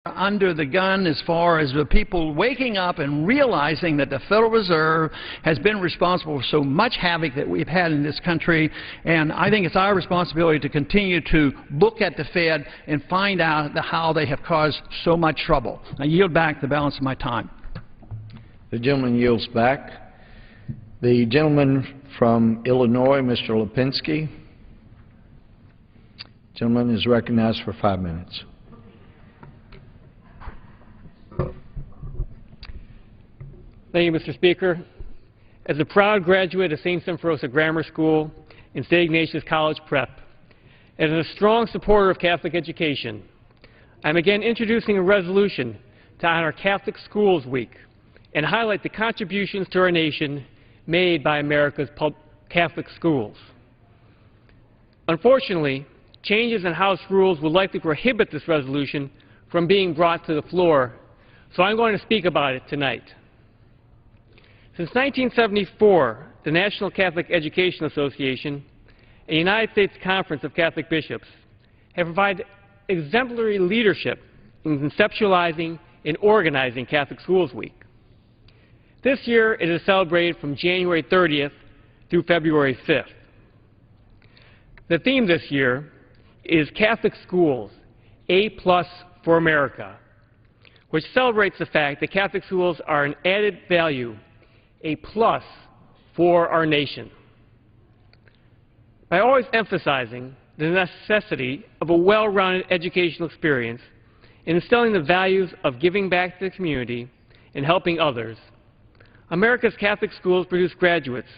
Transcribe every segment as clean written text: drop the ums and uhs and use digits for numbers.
under the gun as far as the people waking up and realizing that the Federal Reserve has been responsible for so much havoc that we've had in this country. And I think it's our responsibility to continue to look at the Fed and find out how they have caused so much trouble. I yield back the balance of my time. The gentleman yields back. The gentleman from Illinois, Mr. Lipinski. The gentleman is recognized for 5 minutes. Thank you, Mr. Speaker. As a proud graduate of St. Symphorosa Grammar School and St. Ignatius College Prep, and as a strong supporter of Catholic education, I'm again introducing a resolution to honor Catholic Schools Week and highlight the contributions to our nation made by America's Catholic schools. Unfortunately, changes in House rules will likely prohibit this resolution from being brought to the floor, so I'm going to speak about it tonight. Since 1974, the National Catholic Education Association and the United States Conference of Catholic Bishops have provided exemplary leadership in conceptualizing and organizing Catholic Schools Week. This year it is celebrated from January 30th through February 5th. The theme this year is Catholic Schools, A+ for America, which celebrates the fact that Catholic schools are an added value, a plus for our nation. By always emphasizing the necessity of a well-rounded educational experience and instilling the values of giving back to the community and helping others, America's Catholic schools produce graduates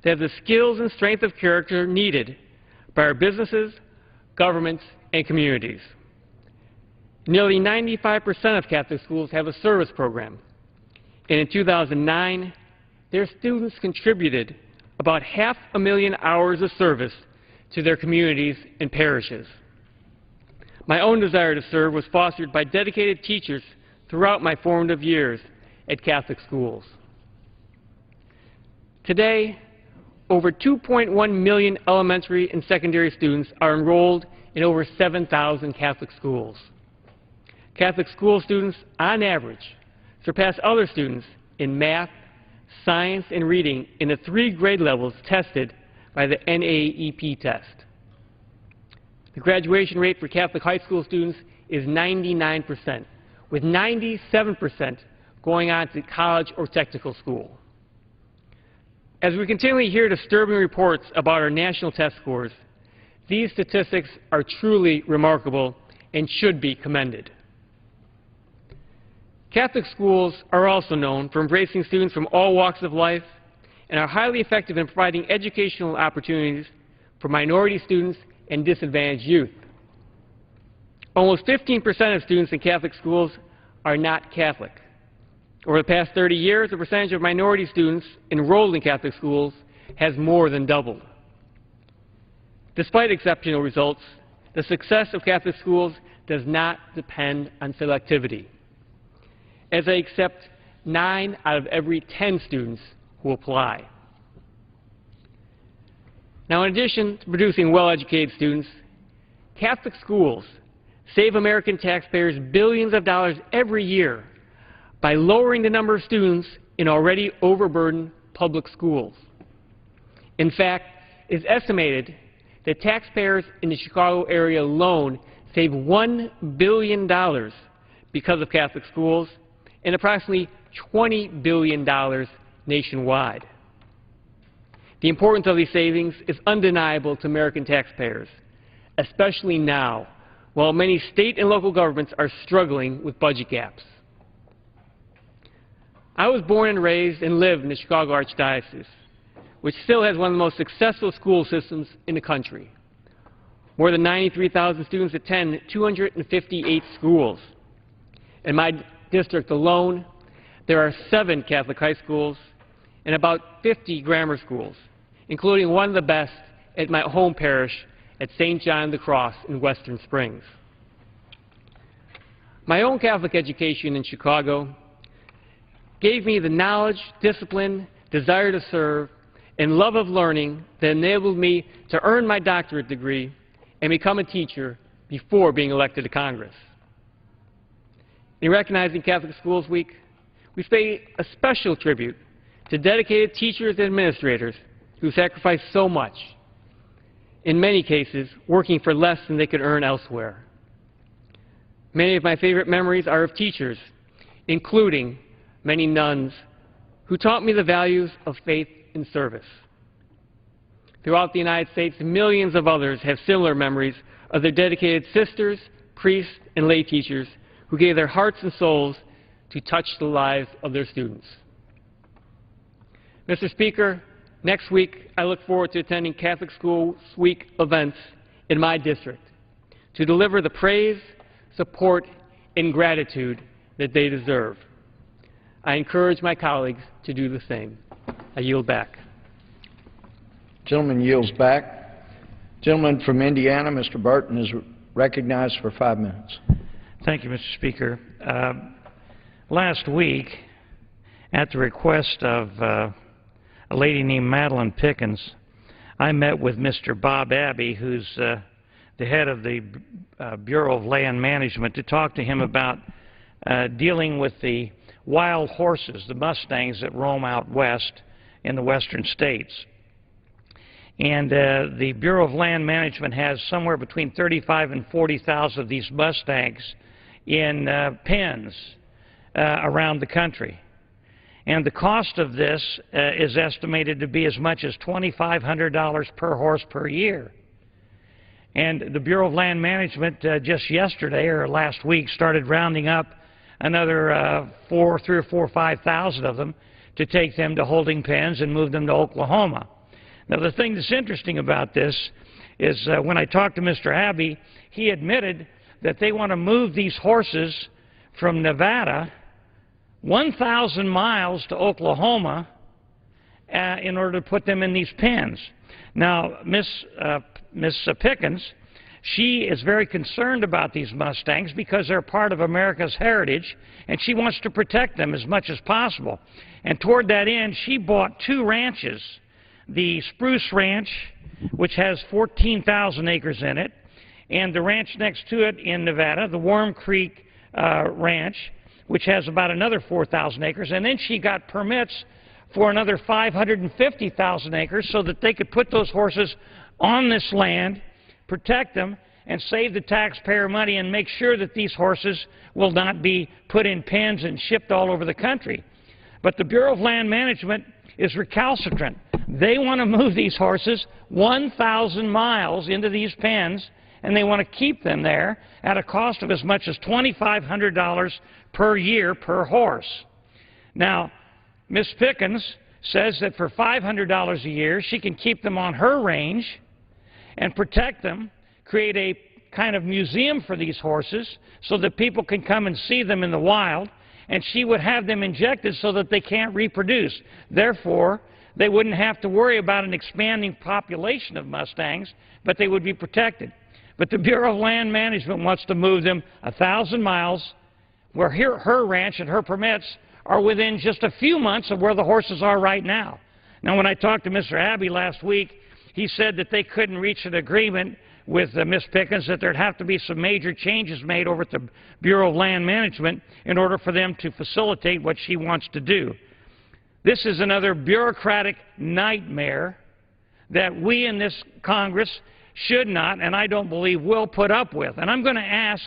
that have the skills and strength of character needed by our businesses, governments, and communities. Nearly 95% of Catholic schools have a service program, and in 2009, their students contributed about 500,000 hours of service to their communities and parishes. My own desire to serve was fostered by dedicated teachers throughout my formative years at Catholic schools. Today, over 2.1 million elementary and secondary students are enrolled in over 7,000 Catholic schools. Catholic school students, on average, surpass other students in math, science, and reading in the 3 grade levels tested by the NAEP test. The graduation rate for Catholic high school students is 99%, with 97% going on to college or technical school. As we continually hear disturbing reports about our national test scores, these statistics are truly remarkable and should be commended. Catholic schools are also known for embracing students from all walks of life and are highly effective in providing educational opportunities for minority students and disadvantaged youth. Almost 15% of students in Catholic schools are not Catholic. Over the past 30 years, the percentage of minority students enrolled in Catholic schools has more than doubled. Despite exceptional results, the success of Catholic schools does not depend on selectivity, as they accept 9 out of every 10 students who apply. Now, in addition to producing well-educated students, Catholic schools save American taxpayers billions of dollars every year by lowering the number of students in already overburdened public schools. In fact, it is estimated that taxpayers in the Chicago area alone save $1 billion because of Catholic schools, and approximately $20 billion nationwide. The importance of these savings is undeniable to American taxpayers, especially now, while many state and local governments are struggling with budget gaps. I was born and raised and lived in the Chicago Archdiocese, which still has one of the most successful school systems in the country. More than 93,000 students attend 258 schools. In my district alone, there are 7 Catholic high schools and about 50 grammar schools, including one of the best at my home parish at St. John the Cross in Western Springs. My own Catholic education in Chicago gave me the knowledge, discipline, desire to serve, and love of learning that enabled me to earn my doctorate degree and become a teacher before being elected to Congress. In recognizing Catholic Schools Week, we pay a special tribute to dedicated teachers and administrators who sacrifice so much, in many cases working for less than they could earn elsewhere. Many of my favorite memories are of teachers, including many nuns, who taught me the values of faith and service. Throughout the United States, millions of others have similar memories of their dedicated sisters, priests, and lay teachers who gave their hearts and souls to touch the lives of their students. Mr. Speaker, next week I look forward to attending Catholic Schools Week events in my district to deliver the praise, support, and gratitude that they deserve. I encourage my colleagues to do the same. I yield back. Gentleman yields back. Gentleman from Indiana, Mr. Burton, is recognized for 5 minutes. Thank you, Mr. Speaker. Last week, at the request of a lady named Madeline Pickens, I met with Mr. Bob Abbey, who's the head of the Bureau of Land Management, to talk to him about dealing with the wild horses, the Mustangs that roam out west in the western states. And the Bureau of Land Management has somewhere between 35 and 40,000 of these Mustangs in pens around the country. And the cost of this is estimated to be as much as $2,500 per horse per year. And the Bureau of Land Management just yesterday or last week started rounding up another 3 or 4 or 5,000 of them to take them to holding pens and move them to Oklahoma. Now, the thing that's interesting about this is when I talked to Mr. Abbey, he admitted that they want to move these horses from Nevada 1,000 miles to Oklahoma in order to put them in these pens. Now, Miss Pickens, she is very concerned about these Mustangs because they're part of America's heritage, and she wants to protect them as much as possible. And toward that end, she bought 2 ranches, the Spruce Ranch, which has 14,000 acres in it, and the ranch next to it in Nevada, the Worm Creek Ranch, which has about another 4,000 acres. And then she got permits for another 550,000 acres so that they could put those horses on this land, protect them, and save the taxpayer money and make sure that these horses will not be put in pens and shipped all over the country. But the Bureau of Land Management is recalcitrant. They want to move these horses 1,000 miles into these pens, and they want to keep them there at a cost of as much as $2,500 per year per horse. Now, Miss Pickens says that for $500 a year, she can keep them on her range and protect them, create a kind of museum for these horses so that people can come and see them in the wild, and she would have them injected so that they can't reproduce. Therefore, they wouldn't have to worry about an expanding population of Mustangs, but they would be protected. But the Bureau of Land Management wants to move them 1,000 miles, where her ranch and her permits are within just a few months of where the horses are right now. Now, when I talked to Mr. Abbey last week, he said that they couldn't reach an agreement with Miss Pickens, that there'd have to be some major changes made over at the Bureau of Land Management in order for them to facilitate what she wants to do. This is another bureaucratic nightmare that we in this Congress should not, and I don't believe will, put up with. And I'm going to ask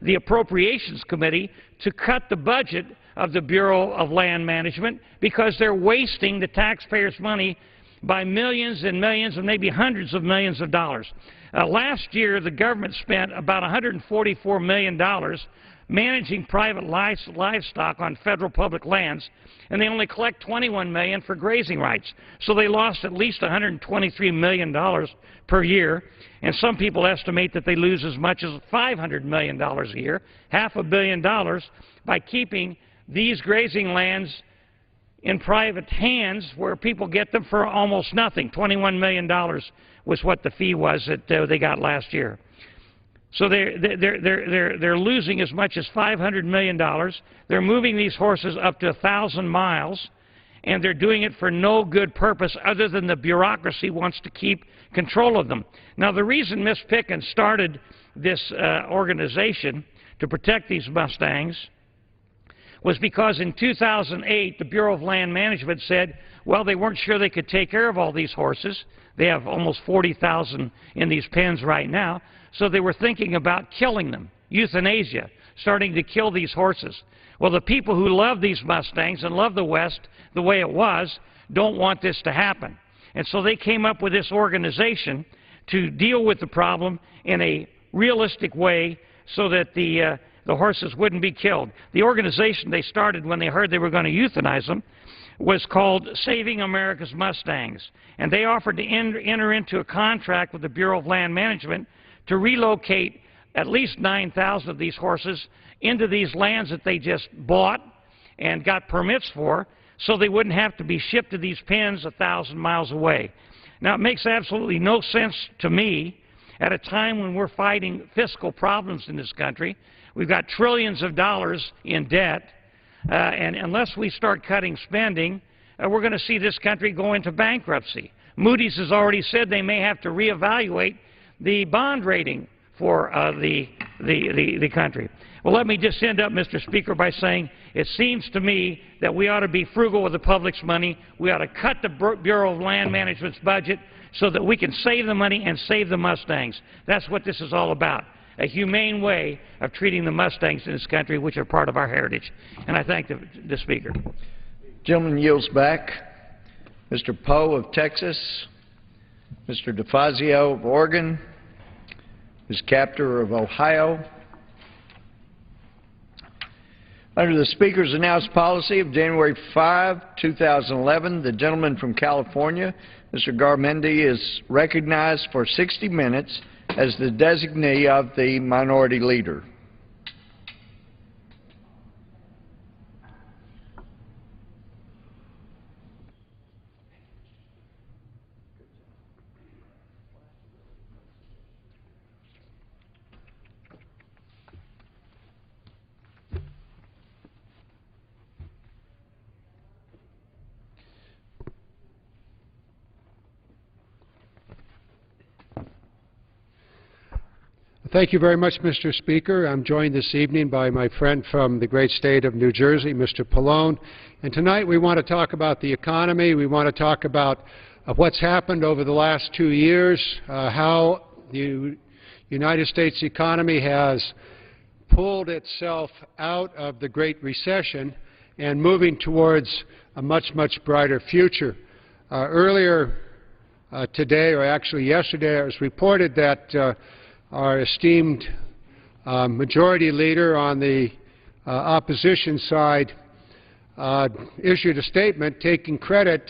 the Appropriations Committee to cut the budget of the Bureau of Land Management because they're wasting the taxpayers' money by millions and millions and maybe hundreds of millions of dollars. Last year, the government spent about $144 million managing private livestock on federal public lands, and they only collect $21 million for grazing rights. So they lost at least $123 million per year, and some people estimate that they lose as much as $500 million a year, $500 million, by keeping these grazing lands in private hands where people get them for almost nothing. $21 million was what the fee was that they got last year. So they're losing as much as $500 million. They're moving these horses up to 1,000 miles, and they're doing it for no good purpose other than the bureaucracy wants to keep control of them. Now, the reason Miss Pickens started this organization to protect these Mustangs was because in 2008, the Bureau of Land Management said, well, they weren't sure they could take care of all these horses. They have almost 40,000 in these pens right now. So they were thinking about killing them, euthanasia, starting to kill these horses. Well, the people who love these Mustangs and love the West the way it was don't want this to happen. And so they came up with this organization to deal with the problem in a realistic way so that the horses wouldn't be killed. The organization they started when they heard they were going to euthanize them was called Saving America's Mustangs. And they offered to enter into a contract with the Bureau of Land Management to relocate at least 9,000 of these horses into these lands that they just bought and got permits for, so they wouldn't have to be shipped to these pens 1,000 miles away. Now, it makes absolutely no sense to me at a time when we're fighting fiscal problems in this country. We've got trillions of dollars in debt, and unless we start cutting spending, we're going to see this country go into bankruptcy. Moody's has already said they may have to reevaluate the bond rating for the country. Well, let me just end up, Mr. Speaker, by saying it seems to me that we ought to be frugal with the public's money. We ought to cut the Bureau of Land Management's budget so that we can save the money and save the Mustangs. That's what this is all about, a humane way of treating the Mustangs in this country, which are part of our heritage. And I thank the Speaker. Gentleman yields back. Mr. Poe of Texas, Mr. DeFazio of Oregon, Ms. Capter of Ohio. Under the Speaker's announced policy of January 5, 2011, the gentleman from California, Mr. Garamendi, is recognized for 60 minutes as the designee of the Minority Leader. Thank you very much, Mr. Speaker. I'm joined this evening by my friend from the great state of New Jersey, Mr. Pallone. And tonight we want to talk about the economy. We want to talk about what's happened over the last 2 years, how the United States economy has pulled itself out of the Great Recession and moving towards a much, much brighter future. Earlier today, or actually yesterday, it was reported that our esteemed majority leader on the opposition side issued a statement taking credit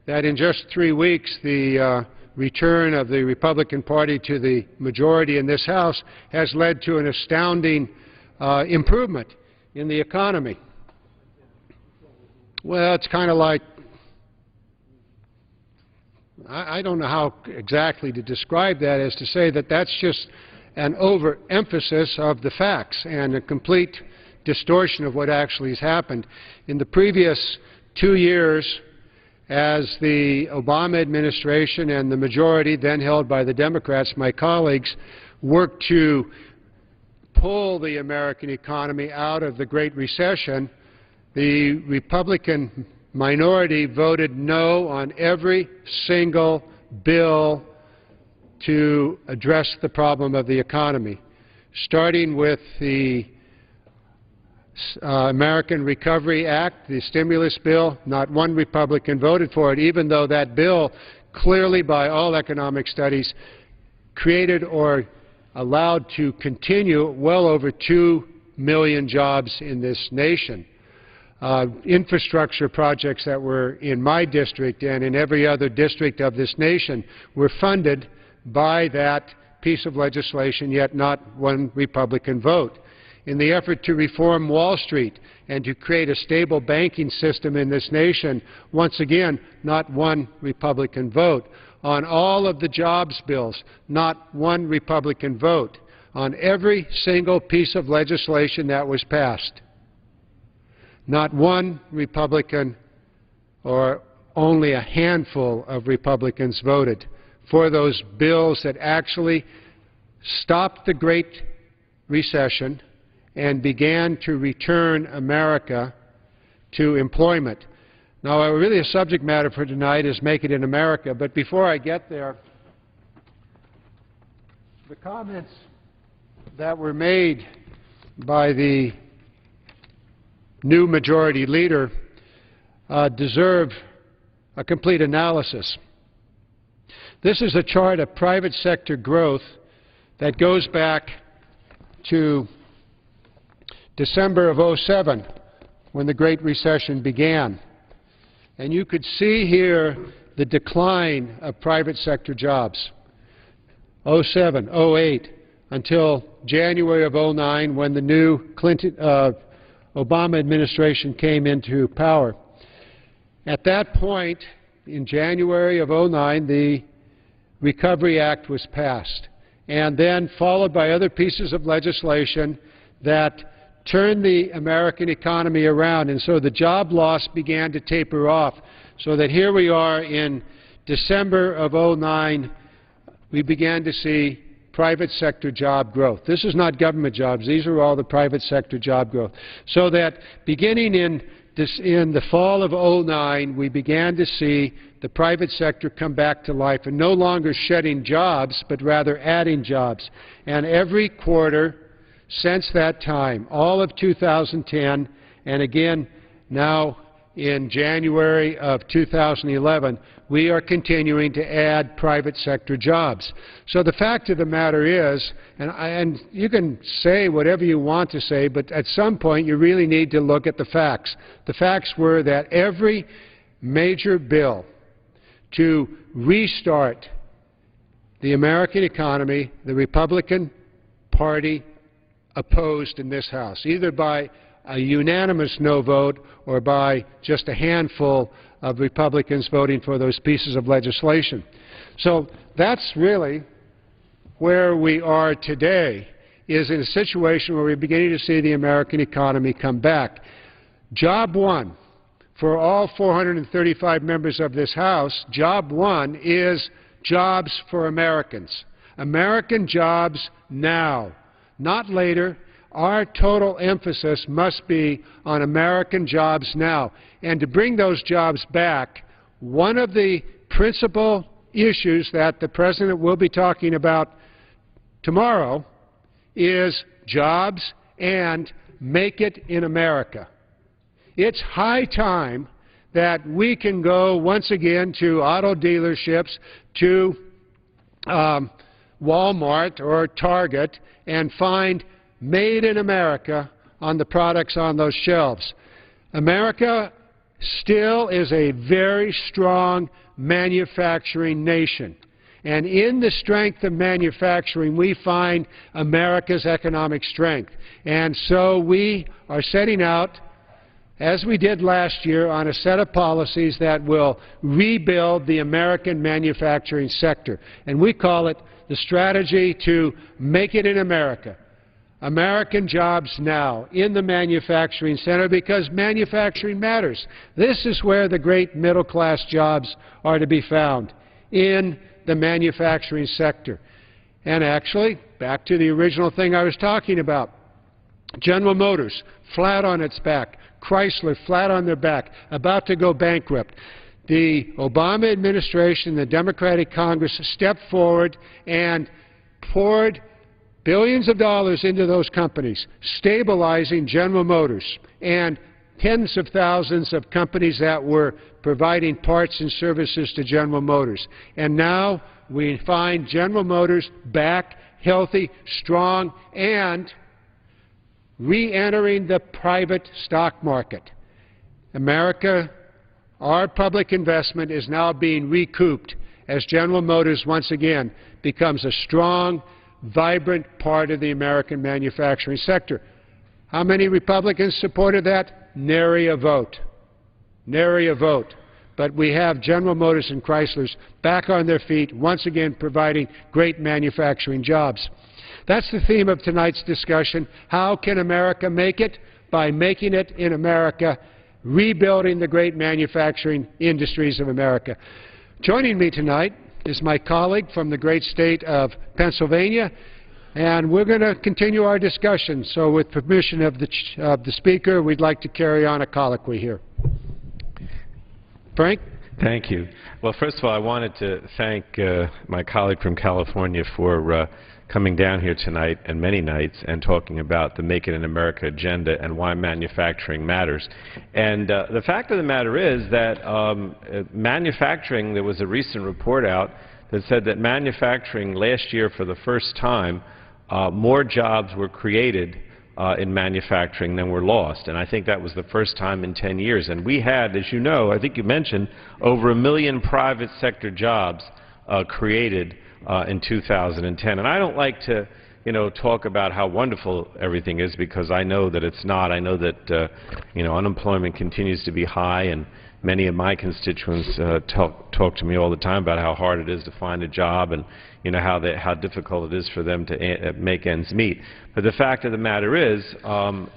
that in just 3 weeks the return of the Republican Party to the majority in this House has led to an astounding improvement in the economy. Well, it's kind of like, I don't know how exactly to describe that, as to say that that's just an overemphasis of the facts and a complete distortion of what actually has happened. In the previous 2 years, as the Obama administration and the majority, then held by the Democrats, my colleagues, worked to pull the American economy out of the Great Recession, the Republican minority voted no on every single bill to address the problem of the economy, starting with the American Recovery Act, the stimulus bill. Not one Republican voted for it, even though that bill clearly, by all economic studies, created or allowed to continue well over 2 million jobs in this nation. Infrastructure projects that were in my district and in every other district of this nation were funded by that piece of legislation, yet not one Republican vote. In the effort to reform Wall Street and to create a stable banking system in this nation, once again, not one Republican vote. On all of the jobs bills, not one Republican vote. On every single piece of legislation that was passed, not one Republican, or only a handful of Republicans, voted for those bills that actually stopped the Great Recession and began to return America to employment. Now, really the subject matter for tonight is Make It in America, but before I get there, the comments that were made by the new majority leader deserve a complete analysis. This is a chart of private sector growth that goes back to December of '07, when the Great Recession began. And you could see here the decline of private sector jobs. '07, '08, until January of '09, when the new Obama administration came into power. At that point, in January of '09, the Recovery Act was passed, and then followed by other pieces of legislation that turned the American economy around, and so the job loss began to taper off, so that here we are in December of '09, we began to see private sector job growth. This is not government jobs. These are all the private sector job growth. So that beginning in the fall of '09, we began to see the private sector come back to life, and no longer shedding jobs, but rather adding jobs. And every quarter since that time, all of 2010, and again now in January of 2011, we are continuing to add private sector jobs. So the fact of the matter is, and you can say whatever you want to say, but at some point you really need to look at the facts. The facts were that every major bill to restart the American economy, the Republican Party opposed in this House, either by a unanimous no vote or by just a handful of Republicans voting for those pieces of legislation. So that's really where we are today, is in a situation where we're beginning to see the American economy come back. Job one for all 435 members of this House, job one is jobs for Americans. American jobs now, not later. Our total emphasis must be on American jobs now. And to bring those jobs back, one of the principal issues that the President will be talking about tomorrow is jobs and Make It in America. It's high time that we can go once again to auto dealerships, to Walmart or Target, and find Made in America on the products on those shelves. America still is a very strong manufacturing nation. And in the strength of manufacturing, we find America's economic strength. And so we are setting out, as we did last year, on a set of policies that will rebuild the American manufacturing sector. And we call it the strategy to Make It in America. American jobs now in the manufacturing center, because manufacturing matters. This is where the great middle-class jobs are to be found, in the manufacturing sector. And actually, back to the original thing I was talking about, General Motors, flat on its back. Chrysler, flat on their back, about to go bankrupt. The Obama administration, the Democratic Congress, stepped forward and poured billions of dollars into those companies, stabilizing General Motors and tens of thousands of companies that were providing parts and services to General Motors. And now we find General Motors back, healthy, strong, and re-entering the private stock market. America, our public investment is now being recouped as General Motors once again becomes a strong, vibrant part of the American manufacturing sector. How many Republicans supported that? Nary a vote. Nary a vote. But we have General Motors and Chrysler's back on their feet, once again providing great manufacturing jobs. That's the theme of tonight's discussion. How can America make it? By making it in America, rebuilding the great manufacturing industries of America. Joining me tonight is my colleague from the great state of Pennsylvania, And we're going to continue our discussion. So with permission of the Speaker, we'd like to carry on a colloquy here. Frank? Thank you. Well, first of all, I wanted to thank my colleague from California for coming down here tonight and many nights and talking about the Make It in America agenda and why manufacturing matters. And the fact of the matter is that manufacturing, there was a recent report out that said that manufacturing last year, for the first time, more jobs were created in manufacturing than were lost. And I think that was the first time in 10 years. And we had, as you know, I think you mentioned, over 1 million private sector jobs created in 2010. And I don't like to, talk about how wonderful everything is, because I know that it's not. I know that, unemployment continues to be high, and many of my constituents talk to me all the time about how hard it is to find a job, and how difficult it is for them to make ends meet. But the fact of the matter is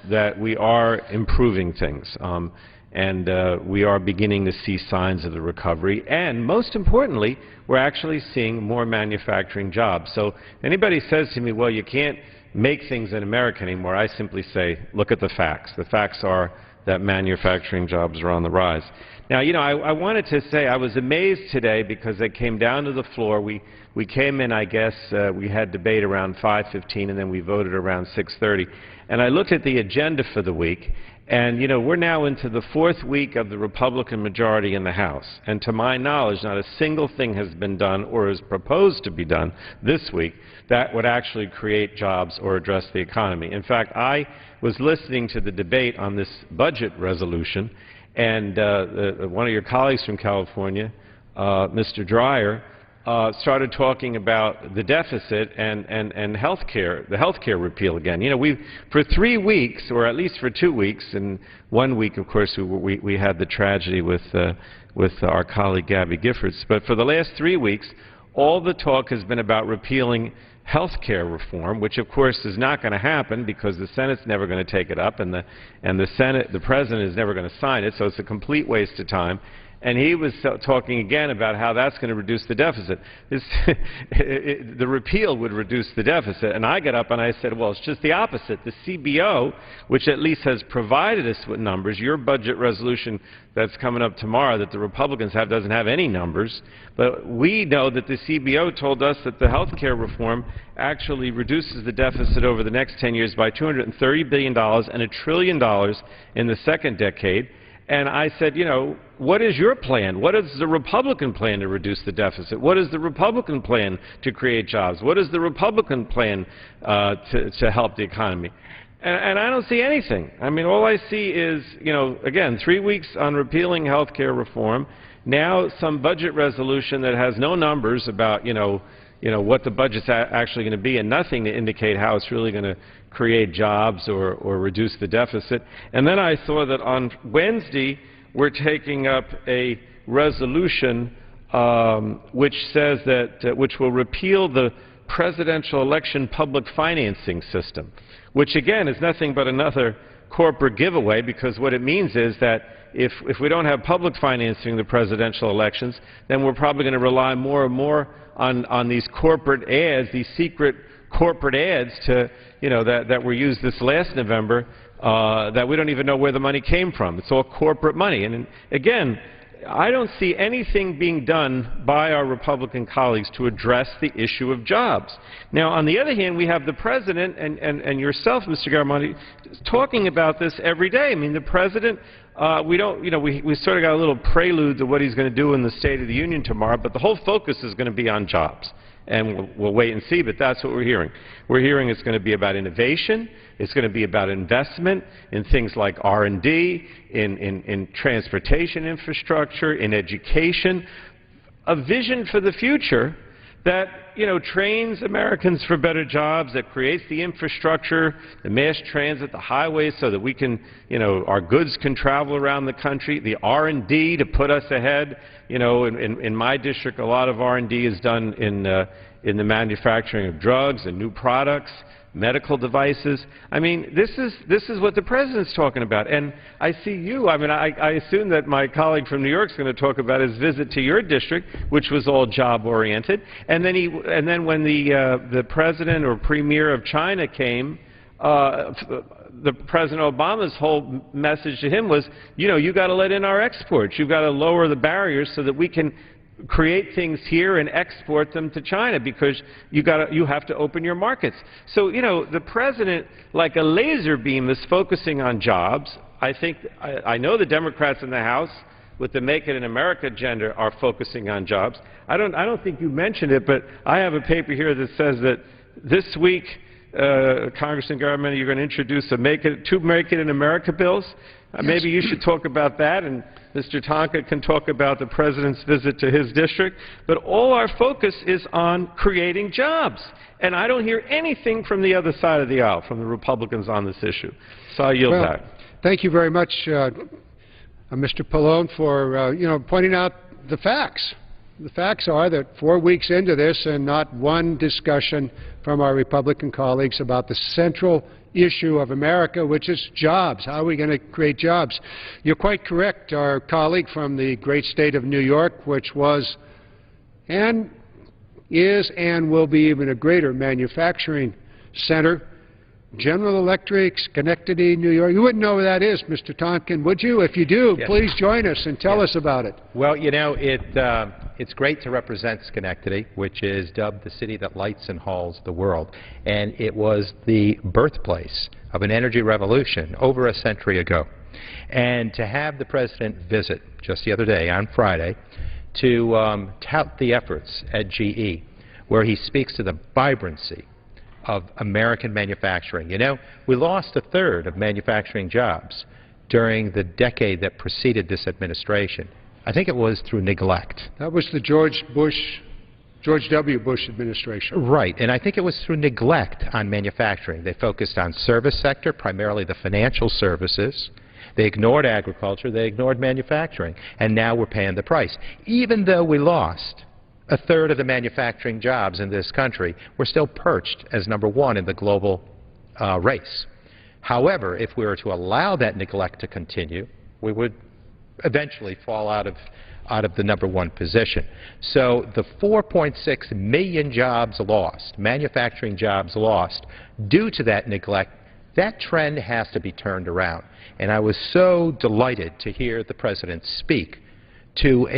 that we are improving things, and we are beginning to see signs of the recovery. And most importantly, we're actually seeing more manufacturing jobs. So anybody says to me, well, you can't make things in America anymore, I simply say, look at the facts. The facts are that manufacturing jobs are on the rise. Now, I wanted to say I was amazed today because it came down to the floor. We came in, I guess, we had debate around 5:15, and then we voted around 6:30. And I looked at the agenda for the week, and, we're now into the 4th week of the Republican majority in the House. And to my knowledge, not a single thing has been done or is proposed to be done this week that would actually create jobs or address the economy. In fact, I was listening to the debate on this budget resolution, and one of your colleagues from California, Mr. Dreyer, started talking about the deficit and health care, the health care repeal again. For 3 weeks, or at least for 2 weeks, and 1 week, of course, we had the tragedy with our colleague Gabby Giffords, but for the last 3 weeks, all the talk has been about repealing health care reform, which of course is not going to happen because the Senate's never going to take it up, and the President is never going to sign it, so it's a complete waste of time. And he was talking again about how that's going to reduce the deficit. The repeal would reduce the deficit. And I got up and I said, well, it's just the opposite. The CBO, which at least has provided us with numbers, your budget resolution that's coming up tomorrow that the Republicans have doesn't have any numbers. But we know that the CBO told us that the health care reform actually reduces the deficit over the next 10 years by $230 billion and $1 trillion in the second decade. And I said, what is your plan? What is the Republican plan to reduce the deficit? What is the Republican plan to create jobs? What is the Republican plan to help the economy? And I don't see anything. I mean, all I see is, again, 3 weeks on repealing health care reform, now some budget resolution that has no numbers about, what the budget's actually going to be, and nothing to indicate how it's really going to create jobs or reduce the deficit. And then I saw that on Wednesday we're taking up a resolution which says that which will repeal the presidential election public financing system, which again is nothing but another corporate giveaway, because what it means is that if we don't have public financing the presidential elections, then we're probably going to rely more and more on these corporate ads, these secret corporate ads that were used this last November, that we don't even know where the money came from. It's all corporate money. And again, I don't see anything being done by our Republican colleagues to address the issue of jobs. Now, on the other hand, we have the President and yourself, Mr. Garamendi, talking about this every day. I mean, the President, we sort of got a little prelude to what he's going to do in the State of the Union tomorrow, but the whole focus is going to be on jobs. And we'll wait and see, but that's what we're hearing. We're hearing it's going to be about innovation, it's going to be about investment in things like R&D, in transportation infrastructure, in education, a vision for the future that, trains Americans for better jobs, that creates the infrastructure, the mass transit, the highways, so that we can, our goods can travel around the country, the R&D to put us ahead. In my district, a lot of R&D is done in the manufacturing of drugs and new products. medical devices. I mean, this is what the president's talking about. And I see you. I mean, I assume that my colleague from New York is going to talk about his visit to your district, which was all job-oriented. And then when the president or premier of China came, the President Obama's whole message to him was, you know, you got to let in our exports. You've got to lower the barriers so that we can create things here and export them to China, because you have to open your markets. So, you know, the president, like a laser beam, is focusing on jobs. I know the Democrats in the House with the Make It in America agenda are focusing on jobs. I don't think you mentioned it, but I have a paper here that says that this week, Congressman Garamendi, you're going to introduce two Make It in America bills. Maybe you should talk about that, and Mr. Tonka can talk about the president's visit to his district. But all our focus is on creating jobs. And I don't hear anything from the other side of the aisle, from the Republicans on this issue. So I yield back. Thank you very much, Mr. Pallone, for pointing out the facts. The facts are that 4 weeks into this, and not one discussion from our Republican colleagues about the central issue of America, which is jobs. How are we going to create jobs? You're quite correct. Our colleague from the great state of New York, which was and is and will be even a greater manufacturing center, General Electric, Schenectady, New York. You wouldn't know where that is, Mr. Tonkin, would you? If you do, please join us and tell us about it. Well, you know, it's great to represent Schenectady, which is dubbed the city that lights and hauls the world. And it was the birthplace of an energy revolution over a century ago. And to have the president visit just the other day, on Friday, to tout the efforts at GE, where he speaks to the vibrancy of American manufacturing. You know, we lost a third of manufacturing jobs during the decade that preceded this administration. I think it was through neglect. That was the George W. Bush administration. Right, and I think it was through neglect on manufacturing. They focused on service sector, primarily the financial services. They ignored agriculture, they ignored manufacturing, and now we're paying the price. Even though we lost a third of the manufacturing jobs in this country, we're still perched as #1 in the global race. However, if we were to allow that neglect to continue, we would eventually fall out of the #1 position. So the 4.6 million jobs lost, manufacturing jobs lost, due to that neglect, that trend has to be turned around. And I was so delighted to hear the president speak to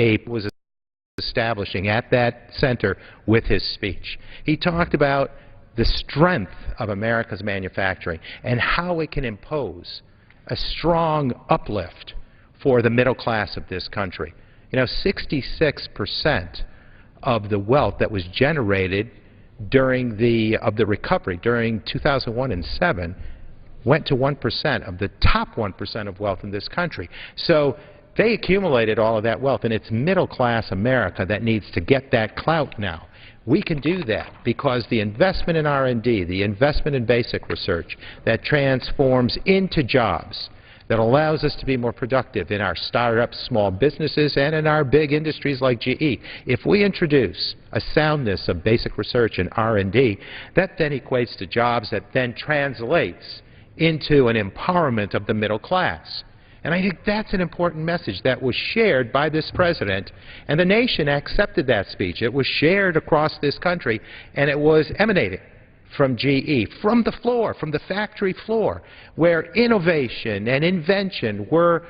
establishing at that center with his speech. He talked about the strength of America's manufacturing and how it can impose a strong uplift for the middle class of this country. You know, 66% of the wealth that was generated during the recovery during 2001 and 7 went to 1% of the top 1% of wealth in this country. So they accumulated all of that wealth, and it's middle-class America that needs to get that clout now. We can do that because the investment in R&D, the investment in basic research that transforms into jobs, that allows us to be more productive in our startups, small businesses, and in our big industries like GE. If we introduce a soundness of basic research and R&D, that then equates to jobs that then translates into an empowerment of the middle class. And I think that's an important message that was shared by this president, and the nation accepted that speech. It was shared across this country, and it was emanating from GE, from the floor, from the factory floor, where innovation and invention were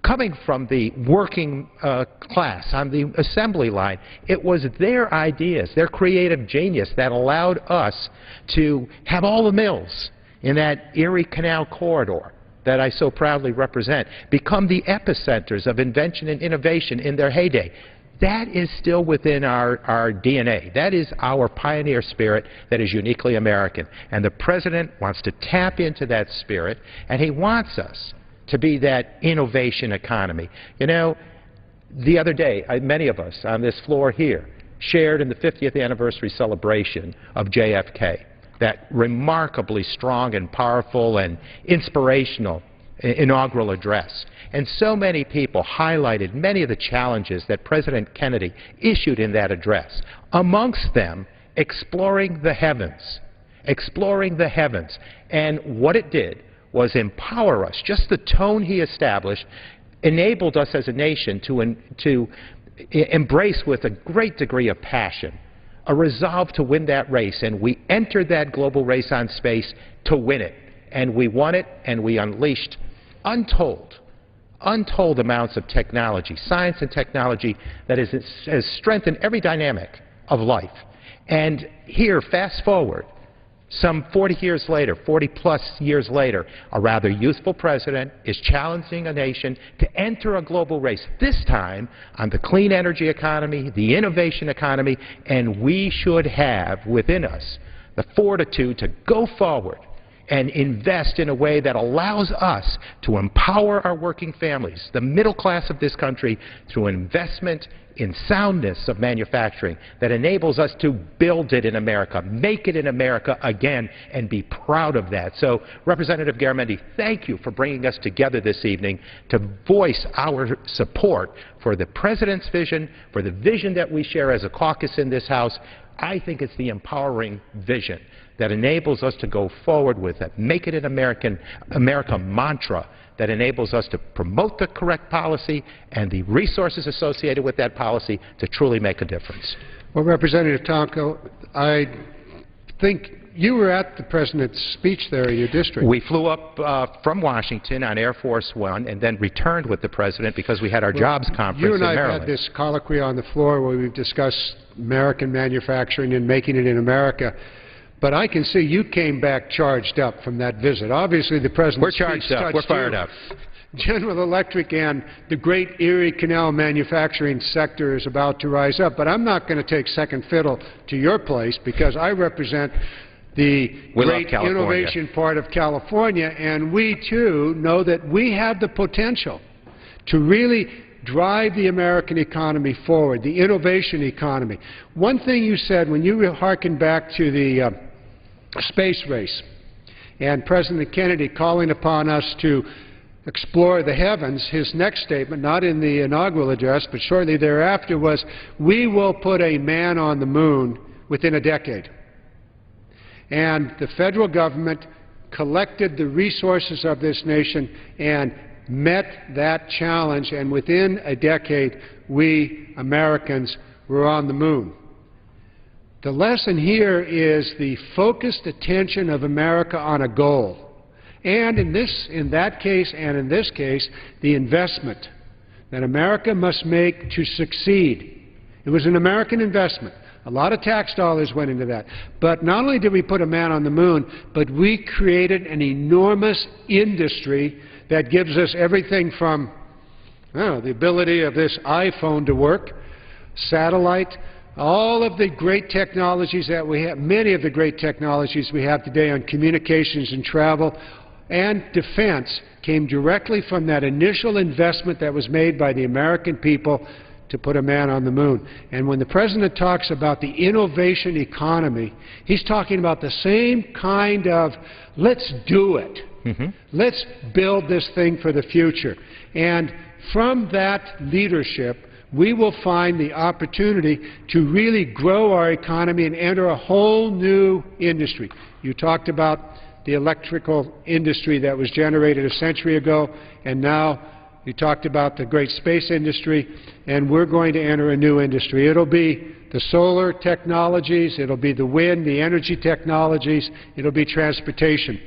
coming from the working class on the assembly line. It was their ideas, their creative genius that allowed us to have all the mills in that Erie Canal corridor that I so proudly represent become the epicenters of invention and innovation in their heyday. That is still within our DNA. That is our pioneer spirit that is uniquely American. And the president wants to tap into that spirit, and he wants us to be that innovation economy. You know, the other day, many of us on this floor here shared in the 50th anniversary celebration of JFK, that remarkably strong and powerful and inspirational inaugural address. And so many people highlighted many of the challenges that President Kennedy issued in that address, amongst them exploring the heavens exploring the heavens. And what it did was empower us. Just the tone he established enabled us as a nation to embrace with a great degree of passion a resolve to win that race. And we entered that global race on space to win it. And we won it, and we unleashed untold amounts of technology, science and technology that has strengthened every dynamic of life. And here, fast forward, some 40 years later, 40-plus years later, a rather youthful president is challenging a nation to enter a global race, this time on the clean energy economy, the innovation economy, and we should have within us the fortitude to go forward and invest in a way that allows us to empower our working families, the middle class of this country, through investment in soundness of manufacturing that enables us to build it in America, make it in America again, and be proud of that. So, Representative Garamendi, thank you for bringing us together this evening to voice our support for the President's vision, for the vision that we share as a caucus in this House. I think it's the empowering vision that enables us to go forward with that Make It in America mantra that enables us to promote the correct policy and the resources associated with that policy to truly make a difference. Well, Representative Tonko, I think you were at the President's speech there in your district. We flew up from Washington on Air Force One and then returned with the President because we had our jobs conference in Maryland. You and I have had this colloquy on the floor where we've discussed American manufacturing and making it in America. But I can see you came back charged up from that visit. Obviously, the President's speech touched you. We're charged up. We're fired up. General Electric and the great Erie Canal manufacturing sector is about to rise up. But I'm not going to take second fiddle to your place because I represent the great innovation part of California, and we, too, know that we have the potential to really drive the American economy forward, the innovation economy. One thing you said when you hearkened back to the space race and President Kennedy calling upon us to explore the heavens, his next statement, not in the inaugural address, but shortly thereafter, was, "We will put a man on the moon within a decade." And the federal government collected the resources of this nation and met that challenge, and within a decade, we Americans were on the moon. The lesson here is the focused attention of America on a goal. And in that case and in this case, the investment that America must make to succeed. It was an American investment. A lot of tax dollars went into that. But not only did we put a man on the moon, but we created an enormous industry that gives us everything from the ability of this iPhone to work, satellite, all of the great technologies that we have, many of the great technologies we have today on communications and travel and defense came directly from that initial investment that was made by the American people to put a man on the moon. And when the President talks about the innovation economy, he's talking about the same kind of let's do it. Let's build this thing for the future. And from that leadership, we will find the opportunity to really grow our economy and enter a whole new industry. You talked about the electrical industry that was generated a century ago, and now you talked about the great space industry, and we're going to enter a new industry. It'll be the solar technologies, it'll be the wind, the energy technologies, it'll be transportation.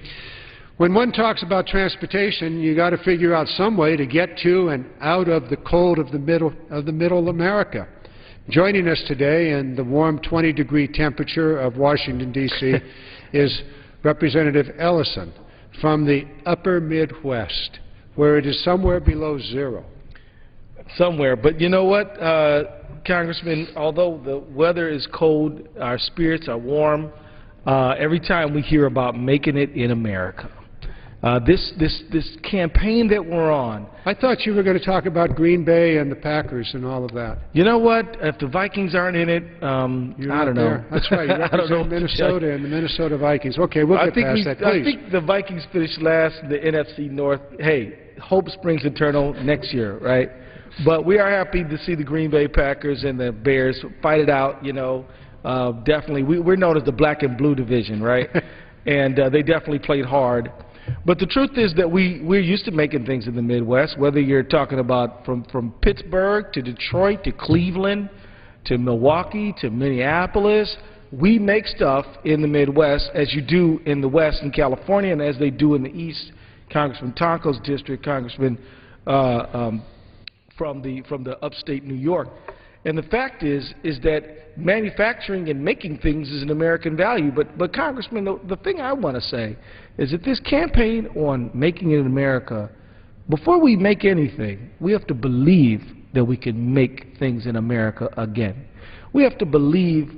When one talks about transportation, you got to figure out some way to get to and out of the cold of the middle America. Joining us today in the warm 20-degree temperature of Washington, D.C. is Representative Ellison from the upper Midwest, where it is somewhere below zero. Somewhere. But you know what, Congressman, although the weather is cold, our spirits are warm every time we hear about making it in America. This campaign that we're on. I thought you were going to talk about Green Bay and the Packers and all of that. You know what? If the Vikings aren't in it, I don't know. That's right. You represent Minnesota and the Minnesota Vikings. Okay, we'll get past that, please. I think the Vikings finished last in the NFC North. Hey, hope springs eternal next year, right? But we are happy to see the Green Bay Packers and the Bears fight it out, you know. definitely, we're known as the black and blue division, right? And they definitely played hard. But the truth is that we're used to making things in the Midwest, whether you're talking about from Pittsburgh to Detroit to Cleveland to Milwaukee to Minneapolis. We make stuff in the Midwest as you do in the West in California and as they do in the East. Congressman Tonko's district, Congressman from the upstate New York. And the fact is that manufacturing and making things is an American value. But Congressman, the thing I want to say is that this campaign on making it in America, before we make anything, we have to believe that we can make things in America again. We have to believe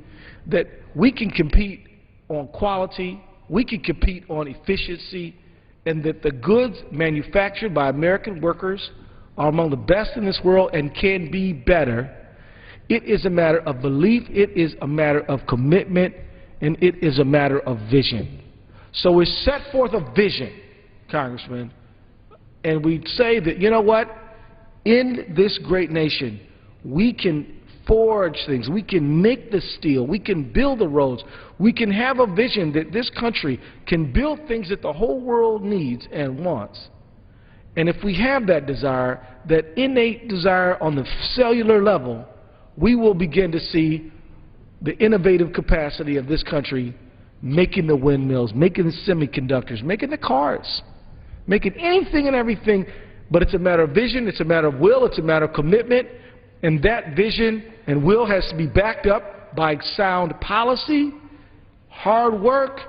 that we can compete on quality, we can compete on efficiency, and that the goods manufactured by American workers are among the best in this world and can be better. It is a matter of belief, it is a matter of commitment, and it is a matter of vision. So we set forth a vision, Congressman, and we say that, you know what, in this great nation, we can forge things, we can make the steel, we can build the roads, we can have a vision that this country can build things that the whole world needs and wants. And if we have that desire, that innate desire on the cellular level, we will begin to see the innovative capacity of this country making the windmills, making the semiconductors, making the cars, making anything and everything. But it's a matter of vision, it's a matter of will, it's a matter of commitment, and that vision and will has to be backed up by sound policy, hard work,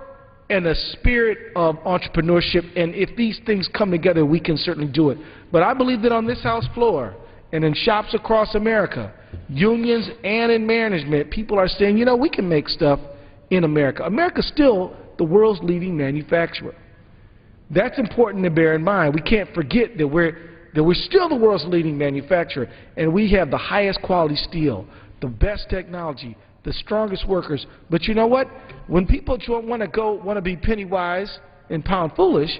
and a spirit of entrepreneurship. And if these things come together, we can certainly do it. But I believe that on this House floor and in shops across America, unions and in management, people are saying, you know, we can make stuff in America. America's still the world's leading manufacturer. That's important to bear in mind. We can't forget that we're still the world's leading manufacturer, and we have the highest quality steel, the best technology, the strongest workers. But you know what? When people want to be penny wise and pound foolish,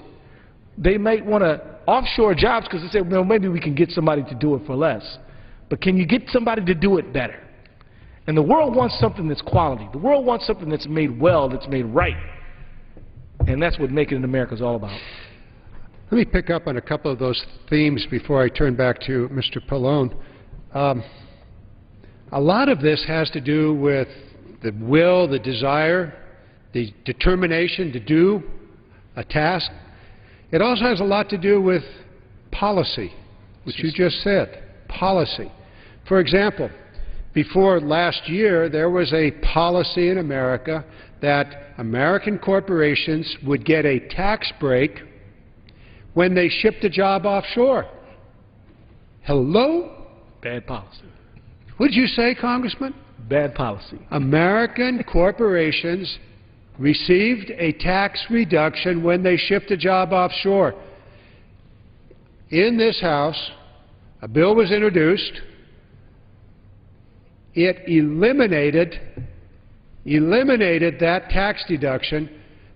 they might want to offshore jobs because they say, well, maybe we can get somebody to do it for less. But can you get somebody to do it better? And the world wants something that's quality. The world wants something that's made well, that's made right. And that's what Making it in America is all about. Let me pick up on a couple of those themes before I turn back to Mr. Pallone. A lot of this has to do with the will, the desire, the determination to do a task. It also has a lot to do with policy, which you just said, policy. For example, before last year, there was a policy in America that American corporations would get a tax break when they shipped a job offshore. Hello? Bad policy. What did you say, Congressman? Bad policy. American corporations received a tax reduction when they shipped a job offshore. In this House, a bill was introduced. It eliminated that tax deduction,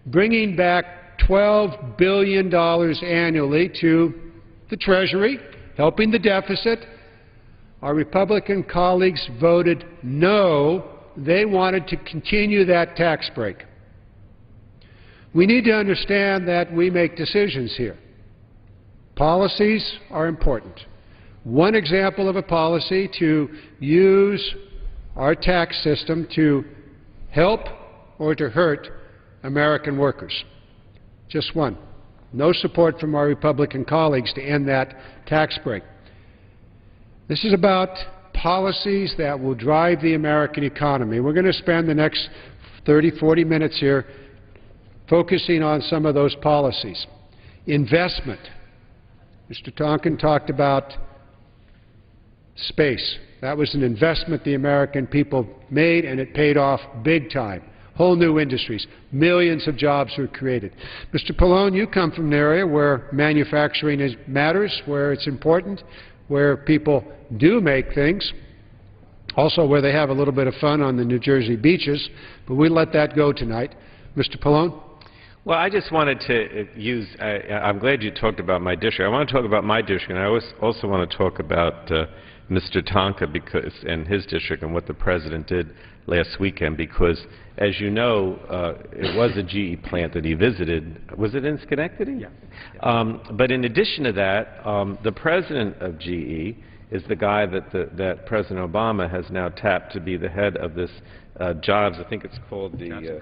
bringing back $12 billion annually to the Treasury, helping the deficit. Our Republican colleagues voted no. They wanted to continue that tax break. We need to understand that we make decisions here. Policies are important. One example of a policy to use our tax system to help or to hurt American workers. Just one. No support from our Republican colleagues to end that tax break. This is about policies that will drive the American economy. We're going to spend the next 30, 40 minutes here focusing on some of those policies. Investment. Mr. Tonkin talked about space. That was an investment the American people made, and it paid off big time. Whole new industries. Millions of jobs were created. Mr. Pallone, you come from an area where manufacturing matters, where it's important, where people do make things, also where they have a little bit of fun on the New Jersey beaches, but we let that go tonight. Mr. Pallone? Well, I just wanted to use, I'm glad you talked about my district. I want to talk about my district, and I also want to talk about Mr. Tonka and his district and what the President did last weekend because, as you know, it was a GE plant that he visited. Was it in Schenectady? Yeah. But in addition to that, the president of GE is the guy that President Obama has now tapped to be the head of this jobs. I think it's called the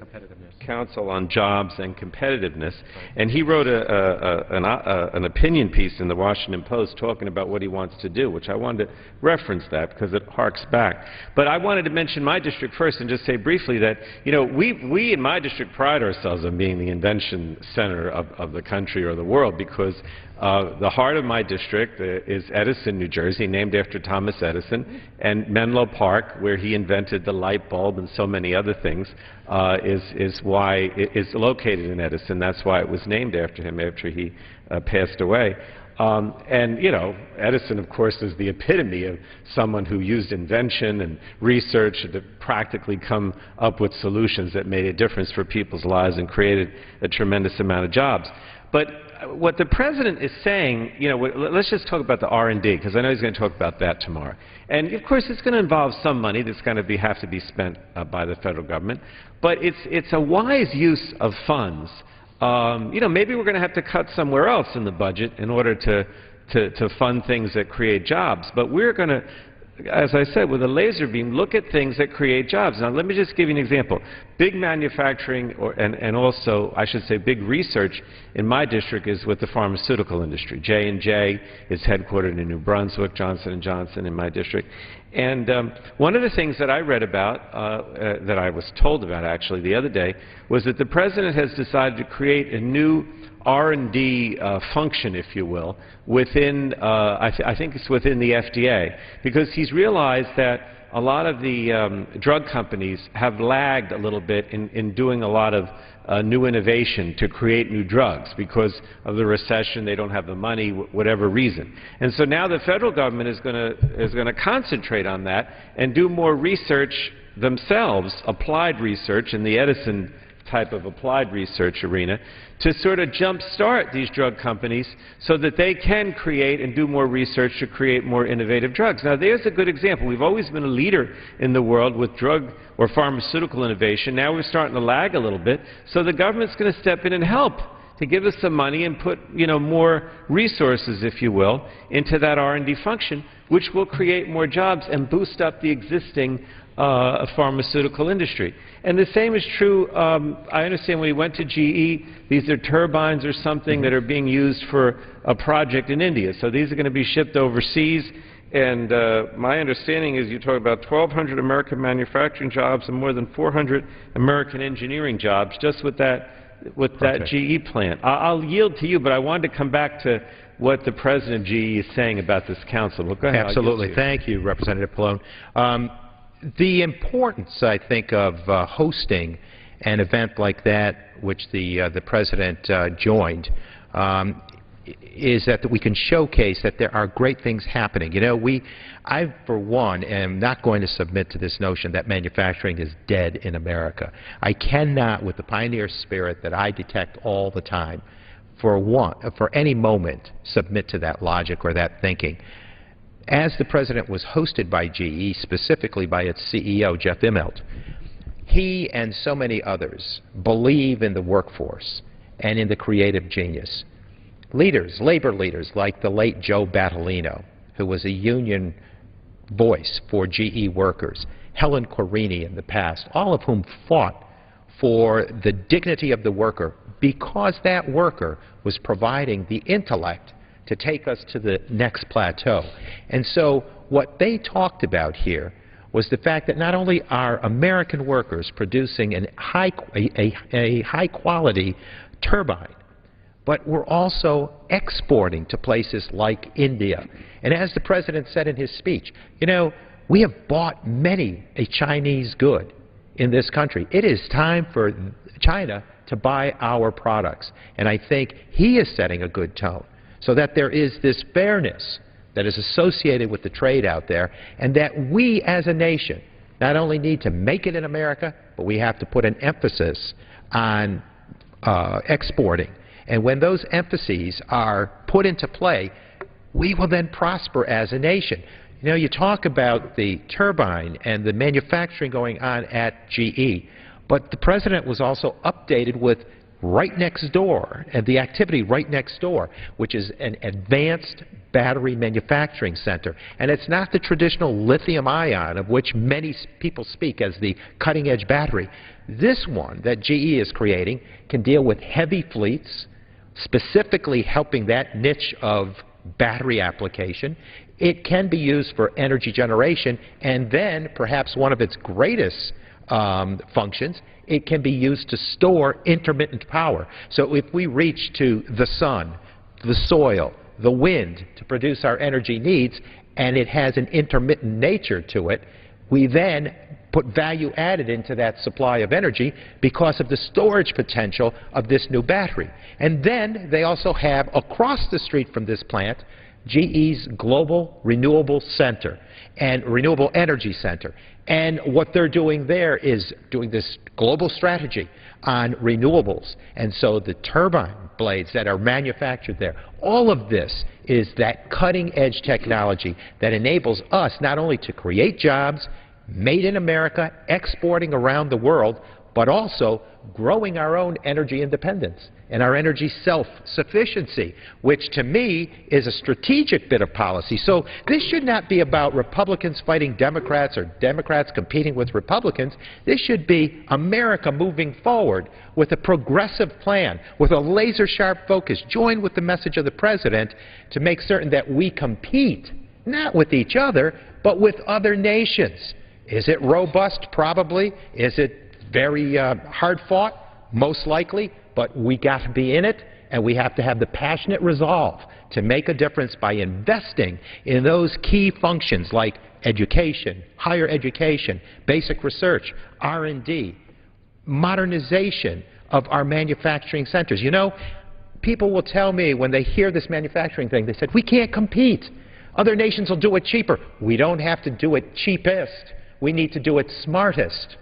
Council on Jobs and Competitiveness. And he wrote an opinion piece in the Washington Post talking about what he wants to do, which I wanted to reference that because it harks back. But I wanted to mention my district first and just say briefly that, you know, we in my district pride ourselves on being the invention center of the country or the world because the heart of my district is Edison, New Jersey, named after Thomas Edison, and Menlo Park, where he invented the light bulb and so many other things, is why it is located in Edison. That's why it was named after him after he passed away. And, you know, Edison, of course, is the epitome of someone who used invention and research to practically come up with solutions that made a difference for people's lives and created a tremendous amount of jobs. But what the president is saying, you know, let's just talk about the R&D, because I know he's going to talk about that tomorrow. And, of course, it's going to involve some money that's going to have to be spent by the federal government. But it's a wise use of funds. You know, maybe we're going to have to cut somewhere else in the budget in order to fund things that create jobs. But we're going to, as I said, with a laser beam, look at things that create jobs. Now, let me just give you an example. Big manufacturing, and also, I should say, big research in my district is with the pharmaceutical industry. J&J is headquartered in New Brunswick, Johnson & Johnson in my district. And one of the things that I read about, that I was told about actually the other day, was that the president has decided to create a new R&D function, if you will, within, I think it's within the FDA, because he's realized that a lot of the drug companies have lagged a little bit in doing a lot of new innovation to create new drugs because of the recession. They don't have the money, whatever reason. And so now the federal government is going to concentrate on that and do more research themselves, applied research in the Edison type of applied research arena, to sort of jumpstart these drug companies so that they can create and do more research to create more innovative drugs. Now, there's a good example. We've always been a leader in the world with drug or pharmaceutical innovation. Now we're starting to lag a little bit, so the government's going to step in and help to give us some money and put, you know, more resources, if you will, into that R&D function, which will create more jobs and boost up the existing pharmaceutical industry. And the same is true, I understand when we went to GE, these are turbines or something that are being used for a project in India. So these are going to be shipped overseas. And my understanding is you talk about 1,200 American manufacturing jobs and more than 400 American engineering jobs just with that GE plant. I'll yield to you, but I wanted to come back to what the president of GE is saying about this council. Well, go ahead. Absolutely. Thank you, Representative Pallone. The importance, I think, of hosting an event like that, which the president joined, is that we can showcase that there are great things happening. You know, I, for one, am not going to submit to this notion that manufacturing is dead in America. I cannot, with the pioneer spirit that I detect all the time, for any moment, submit to that logic or that thinking. As the president was hosted by GE, specifically by its CEO, Jeff Immelt, he and so many others believe in the workforce and in the creative genius. Leaders, labor leaders like the late Joe Battolino, who was a union voice for GE workers, Helen Corrini in the past, all of whom fought for the dignity of the worker because that worker was providing the intellect to take us to the next plateau. And so what they talked about here was the fact that not only are American workers producing a high-quality turbine, but we're also exporting to places like India. And as the president said in his speech, you know, we have bought many a Chinese good in this country. It is time for China to buy our products. And I think he is setting a good tone, so that there is this fairness that is associated with the trade out there, and that we as a nation not only need to make it in America, but we have to put an emphasis on exporting. And when those emphases are put into play, we will then prosper as a nation. You know, you talk about the turbine and the manufacturing going on at GE, but the President was also updated with right next door, and the activity right next door, which is an advanced battery manufacturing center. And it's not the traditional lithium-ion, of which many people speak as the cutting-edge battery. This one that GE is creating can deal with heavy fleets, specifically helping that niche of battery application. It can be used for energy generation, and then perhaps one of its greatest functions, it can be used to store intermittent power. So if we reach to the sun, the soil, the wind to produce our energy needs, and it has an intermittent nature to it, we then put value added into that supply of energy because of the storage potential of this new battery. And then they also have, across the street from this plant, GE's Global Renewable Center and Renewable Energy Center. And what they're doing there is doing this global strategy on renewables. And so the turbine blades that are manufactured there, all of this is that cutting-edge technology that enables us not only to create jobs made in America, exporting around the world, but also growing our own energy independence and our energy self-sufficiency, which to me is a strategic bit of policy. So this should not be about Republicans fighting Democrats or Democrats competing with Republicans. This should be America moving forward with a progressive plan, with a laser-sharp focus, joined with the message of the President to make certain that we compete, not with each other, but with other nations. Is it robust? Probably. Is it very hard-fought? Most likely. But we got to be in it, and we have to have the passionate resolve to make a difference by investing in those key functions like education, higher education, basic research, R&D, modernization of our manufacturing centers. You know, people will tell me when they hear this manufacturing thing, they said, we can't compete. Other nations will do it cheaper. We don't have to do it cheapest. We need to do it smartest.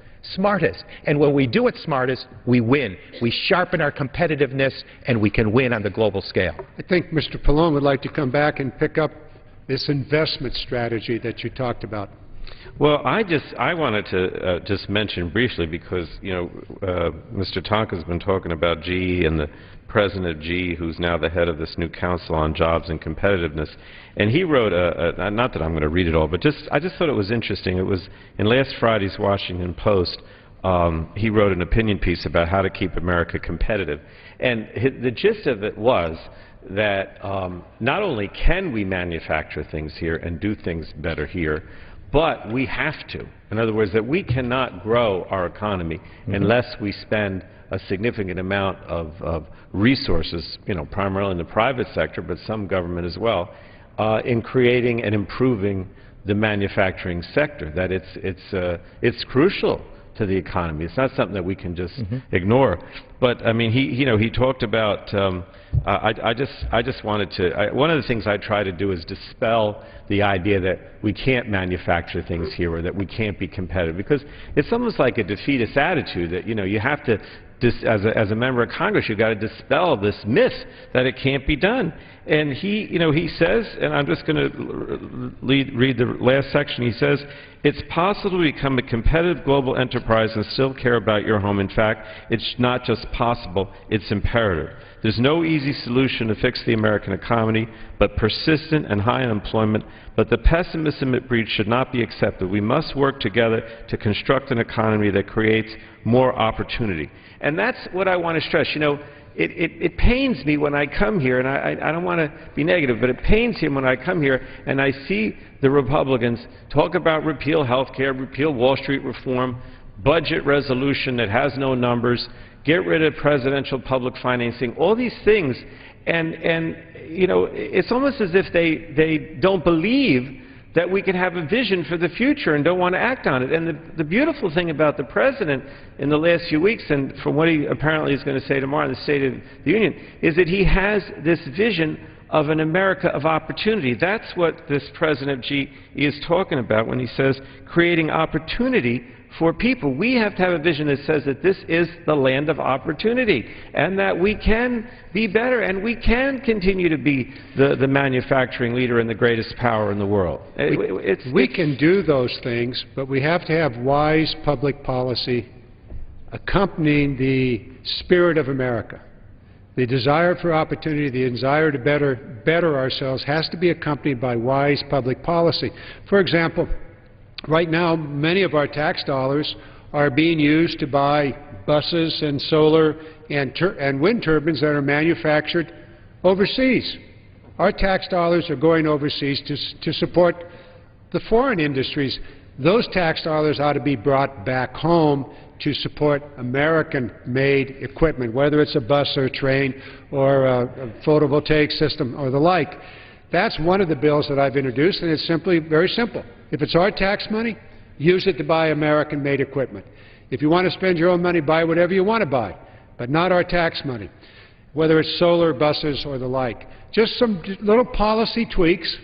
And when we do it smartest, we win. We sharpen our competitiveness, and we can win on the global scale. I think Mr. Pallone would like to come back and pick up this investment strategy that you talked about. Well, I wanted to just mention briefly because, you know, Mr. Tonka's been talking about GE and the president of GE, who's now the head of this new Council on Jobs and Competitiveness. And he wrote not that I'm going to read it all, but I just thought it was interesting. It was in last Friday's Washington Post. He wrote an opinion piece about how to keep America competitive. And the gist of it was that not only can we manufacture things here and do things better here, but we have to. In other words, that we cannot grow our economy unless we spend a significant amount of resources, you know, primarily in the private sector, but some government as well, in creating and improving the manufacturing sector. That it's crucial to the economy. It's not something that we can just ignore. But I mean, he talked about. I just wanted to. One of the things I try to do is dispel the idea that we can't manufacture things here or that we can't be competitive, because it's almost like a defeatist attitude that, you know, you have to. As a member of Congress, you've got to dispel this myth that it can't be done. And he says, and I'm just going to read the last section. He says, it's possible to become a competitive global enterprise and still care about your home. In fact, it's not just possible, it's imperative. There's no easy solution to fix the American economy, but persistent and high unemployment. But the pessimism it breeds should not be accepted. We must work together to construct an economy that creates more opportunity. And that's what I want to stress. You know, it pains me when I come here, and I don't want to be negative, but it pains me when I come here and I see the Republicans talk about repeal health care, repeal Wall Street reform, budget resolution that has no numbers, get rid of presidential public financing, all these things. And you know, it's almost as if they don't believe that we can have a vision for the future and don't want to act on it. And the beautiful thing about the President in the last few weeks, and from what he apparently is going to say tomorrow in the State of the Union, is that he has this vision of an America of opportunity. That's what this President of GE is talking about when he says creating opportunity for people. We have to have a vision that says that this is the land of opportunity and that we can be better and we can continue to be the manufacturing leader and the greatest power in the world. We can do those things, but we have to have wise public policy accompanying the spirit of America. The desire for opportunity, the desire to better ourselves has to be accompanied by wise public policy. For example, right now, many of our tax dollars are being used to buy buses and solar and wind turbines that are manufactured overseas. Our tax dollars are going overseas to support the foreign industries. Those tax dollars ought to be brought back home to support American-made equipment, whether it's a bus or a train or a photovoltaic system or the like. That's one of the bills that I've introduced, and it's simply very simple. If it's our tax money, use it to buy American-made equipment. If you want to spend your own money, buy whatever you want to buy, but not our tax money, whether it's solar, buses, or the like. Just some little policy tweaks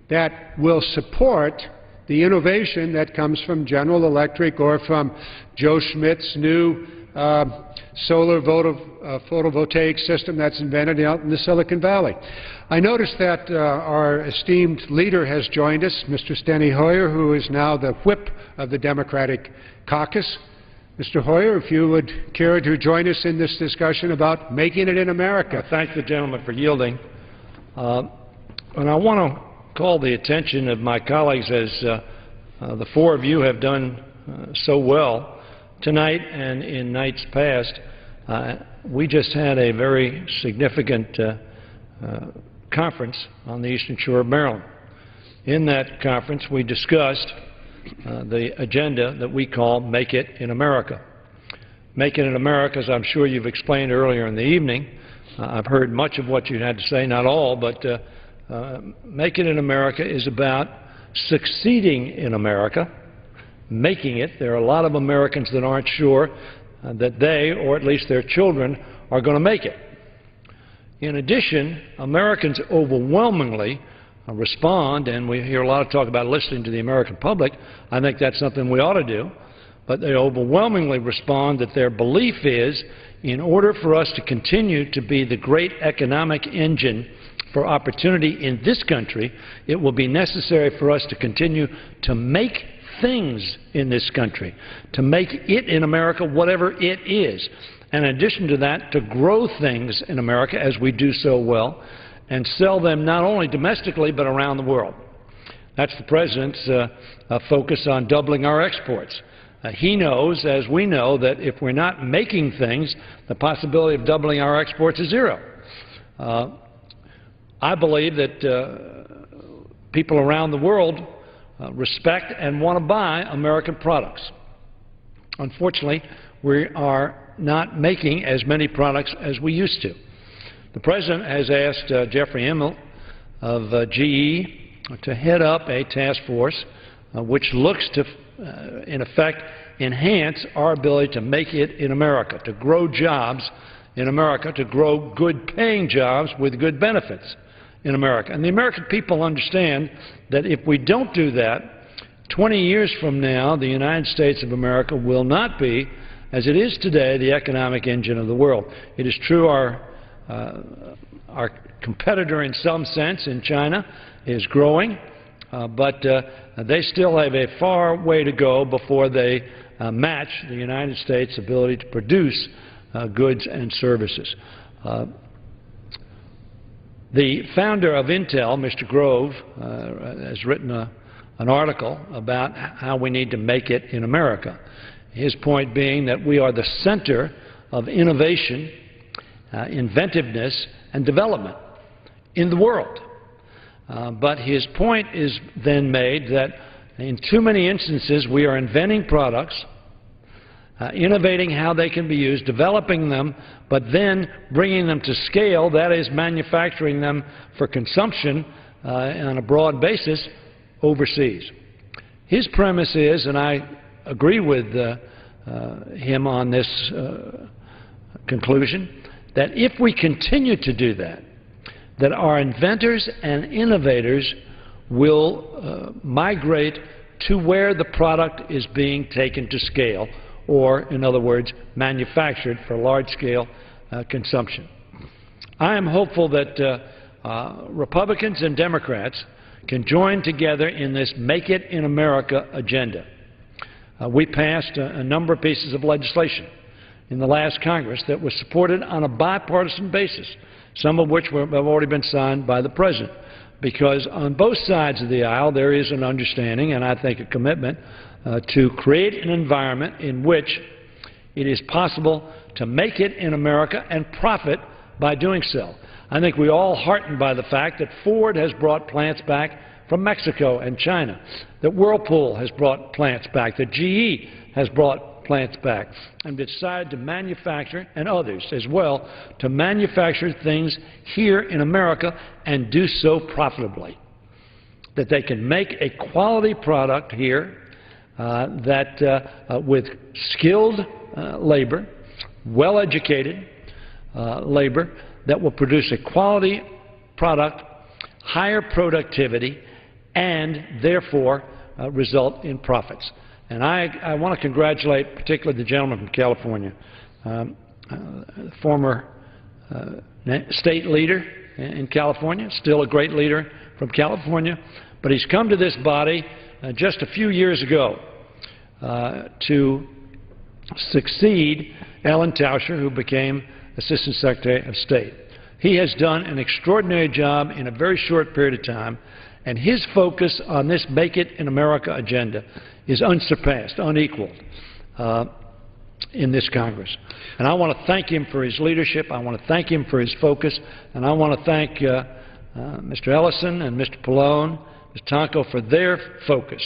that will support the innovation that comes from General Electric or from Joe Schmidt's new solar photovoltaic system that's invented out in the Silicon Valley. I noticed that our esteemed leader has joined us, Mr. Steny Hoyer, who is now the whip of the Democratic caucus. Mr. Hoyer, if you would care to join us in this discussion about making it in America. I thank the gentleman for yielding. And I want to call the attention of my colleagues, as the four of you have done so well tonight and in nights past. We just had a very significant conference on the Eastern Shore of Maryland. In that conference, we discussed the agenda that we call Make It in America. Make It in America, as I'm sure you've explained earlier in the evening. I've heard much of what you had to say, not all, but Make It in America is about succeeding in America, making it. There are a lot of Americans that aren't sure that they, or at least their children, are going to make it. In addition, Americans overwhelmingly respond, and we hear a lot of talk about listening to the American public. I think that's something we ought to do. But they overwhelmingly respond that their belief is, in order for us to continue to be the great economic engine for opportunity in this country, it will be necessary for us to continue to make things in this country, to make it in America whatever it is. And in addition to that, to grow things in America as we do so well and sell them not only domestically but around the world. That's the President's focus on doubling our exports. He knows, as we know, that if we're not making things, the possibility of doubling our exports is zero. I believe that people around the world respect and want to buy American products. Unfortunately, we are not making as many products as we used to. The President has asked Jeffrey Immelt of GE to head up a task force which looks to, in effect, enhance our ability to make it in America, to grow jobs in America, to grow good-paying jobs with good benefits in America. And the American people understand that if we don't do that, 20 years from now, the United States of America will not be, as it is today, the economic engine of the world. It is true our competitor in some sense in China is growing, but they still have a far way to go before they match the United States' ability to produce goods and services. The founder of Intel, Mr. Grove, has written an article about how we need to make it in America. His point being that we are the center of innovation, inventiveness, and development in the world. But his point is then made that in too many instances we are inventing products, innovating how they can be used, developing them, but then bringing them to scale, that is, manufacturing them for consumption on a broad basis overseas. His premise is, and I agree with him on this conclusion, that if we continue to do that, that our inventors and innovators will migrate to where the product is being taken to scale, or, in other words, manufactured for large-scale consumption. I am hopeful that Republicans and Democrats can join together in this Make It in America agenda. We passed a number of pieces of legislation in the last Congress that was supported on a bipartisan basis, some of which have already been signed by the President, because on both sides of the aisle there is an understanding and I think a commitment to create an environment in which it is possible to make it in America and profit by doing so. I think we're all heartened by the fact that Ford has brought plants back from Mexico and China, that Whirlpool has brought plants back, that GE has brought plants back, and decided to manufacture, and others as well, to manufacture things here in America and do so profitably. That they can make a quality product here with skilled labor, well-educated labor, that will produce a quality product, higher productivity, and therefore result in profits. And I want to congratulate particularly the gentleman from California, former state leader in California, still a great leader from California, but he's come to this body just a few years ago to succeed Ellen Tauscher, who became Assistant Secretary of State. He has done an extraordinary job in a very short period of time, and his focus on this Make It in America agenda is unsurpassed, unequaled in this Congress. And I want to thank him for his leadership. I want to thank him for his focus. And I want to thank Mr. Ellison and Mr. Pallone, Mr. Tonko for their focus,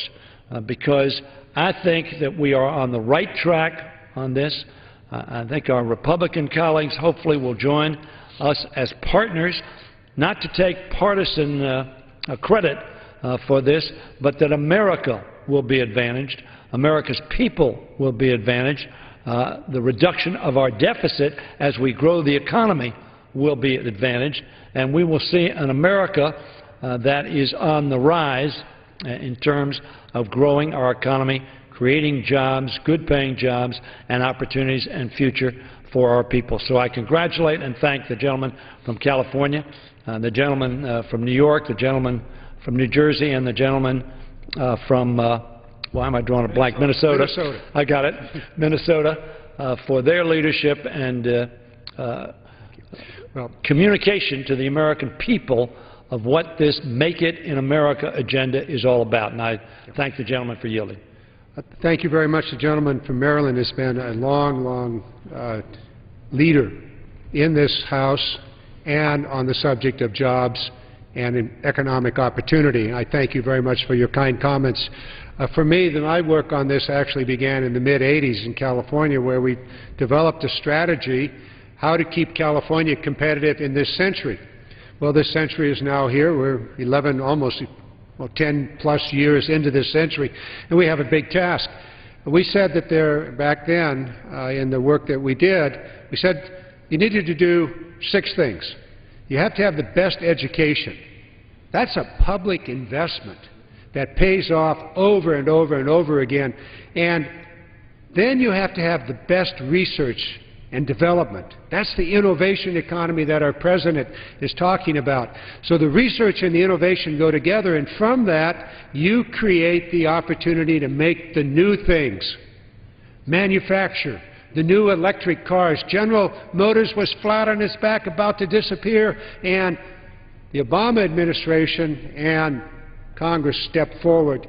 because I think that we are on the right track on this. I think our Republican colleagues hopefully will join us as partners, not to take partisan credit for this, but that America will be advantaged, America's people will be advantaged, the reduction of our deficit as we grow the economy will be advantaged, and we will see an America that is on the rise in terms of growing our economy, creating jobs, good-paying jobs, and opportunities and future for our people. So I congratulate and thank the gentleman from California, the gentleman from New York, the gentleman from New Jersey, and the gentleman from, why am I drawing a blank? Minnesota. I got it. Minnesota, for their leadership and communication to the American people of what this Make It in America agenda is all about. And I thank the gentleman for yielding. Thank you very much. The gentleman from Maryland has been a long leader in this House and on the subject of jobs and economic opportunity. I thank you very much for your kind comments. For me, my work on this actually began in the mid-'80s in California, where we developed a strategy how to keep California competitive in this century. Well, this century is now here. We're almost 10-plus years into this century, and we have a big task. We said that back then, in the work that we did, we said you needed to do 6 things. You have to have the best education. That's a public investment that pays off over and over and over again. And then you have to have the best research and development. That's the innovation economy that our President is talking about. So the research and the innovation go together, and from that you create the opportunity to make the new things. Manufacture the new electric cars. General Motors was flat on its back, about to disappear, and the Obama administration and Congress stepped forward,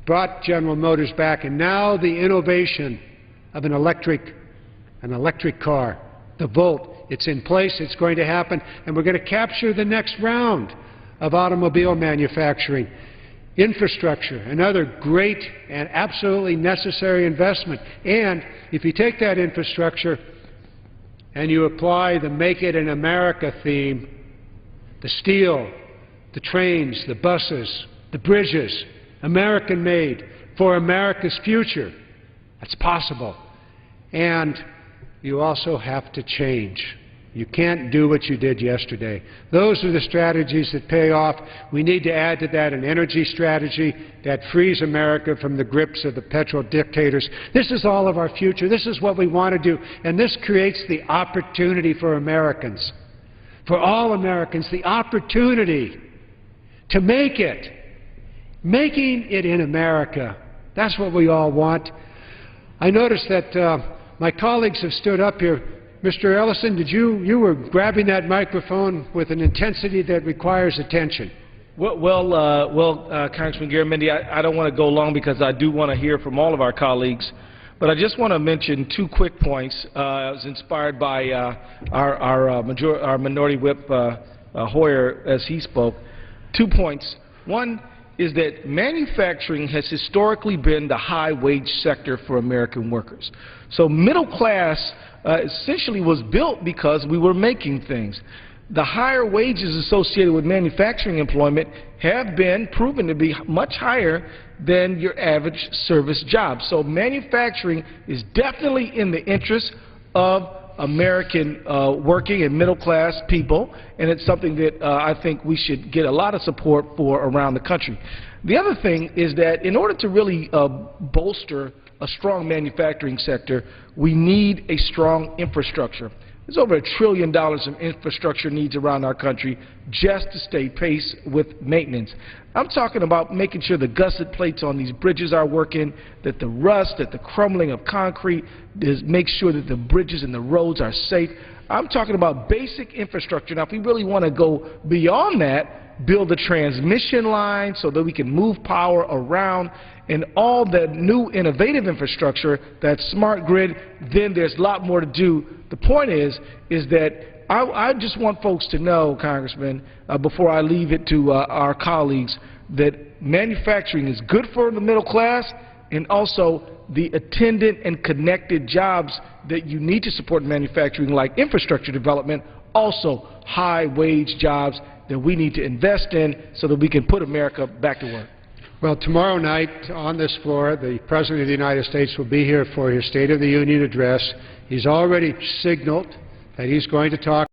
brought General Motors back, and now the innovation of an electric car, the Volt, it's in place, it's going to happen, and we're going to capture the next round of automobile manufacturing. Infrastructure, another great and absolutely necessary investment. And if you take that infrastructure and you apply the Make It in America theme, the steel, the trains, the buses, the bridges, American-made for America's future, that's possible. And you also have to change. You can't do what you did yesterday. Those are the strategies that pay off. We need to add to that an energy strategy that frees America from the grips of the petrol dictators. This is all of our future. This is what we want to do. And this creates the opportunity for Americans, for all Americans, the opportunity to make it. Making it in America. That's what we all want. I noticed that my colleagues have stood up here. Mr. Ellison, you were grabbing that microphone with an intensity that requires attention. Well, Congressman Garamendi, I don't want to go long because I do want to hear from all of our colleagues, but I just want to mention two quick points. I was inspired by our Minority Whip Hoyer as he spoke. 2 points. One is that manufacturing has historically been the high-wage sector for American workers. So middle class essentially was built because we were making things. The higher wages associated with manufacturing employment have been proven to be much higher than your average service job. So manufacturing is definitely in the interest of American working and middle-class people, and it's something that I think we should get a lot of support for around the country. The other thing is that in order to really bolster a strong manufacturing sector, we need a strong infrastructure. There's over $1 trillion of infrastructure needs around our country just to stay pace with maintenance. I'm talking about making sure the gusset plates on these bridges are working, that the rust, that the crumbling of concrete make sure that the bridges and the roads are safe. I'm talking about basic infrastructure. Now, if we really want to go beyond that, build a transmission line so that we can move power around and all that new innovative infrastructure, that smart grid, then there's a lot more to do. The point is that I just want folks to know, Congressman, before I leave it to our colleagues, that manufacturing is good for the middle class and also the attendant and connected jobs that you need to support manufacturing, like infrastructure development, also high-wage jobs that we need to invest in so that we can put America back to work. Well, tomorrow night on this floor, the President of the United States will be here for his State of the Union address. He's already signaled that he's going to talk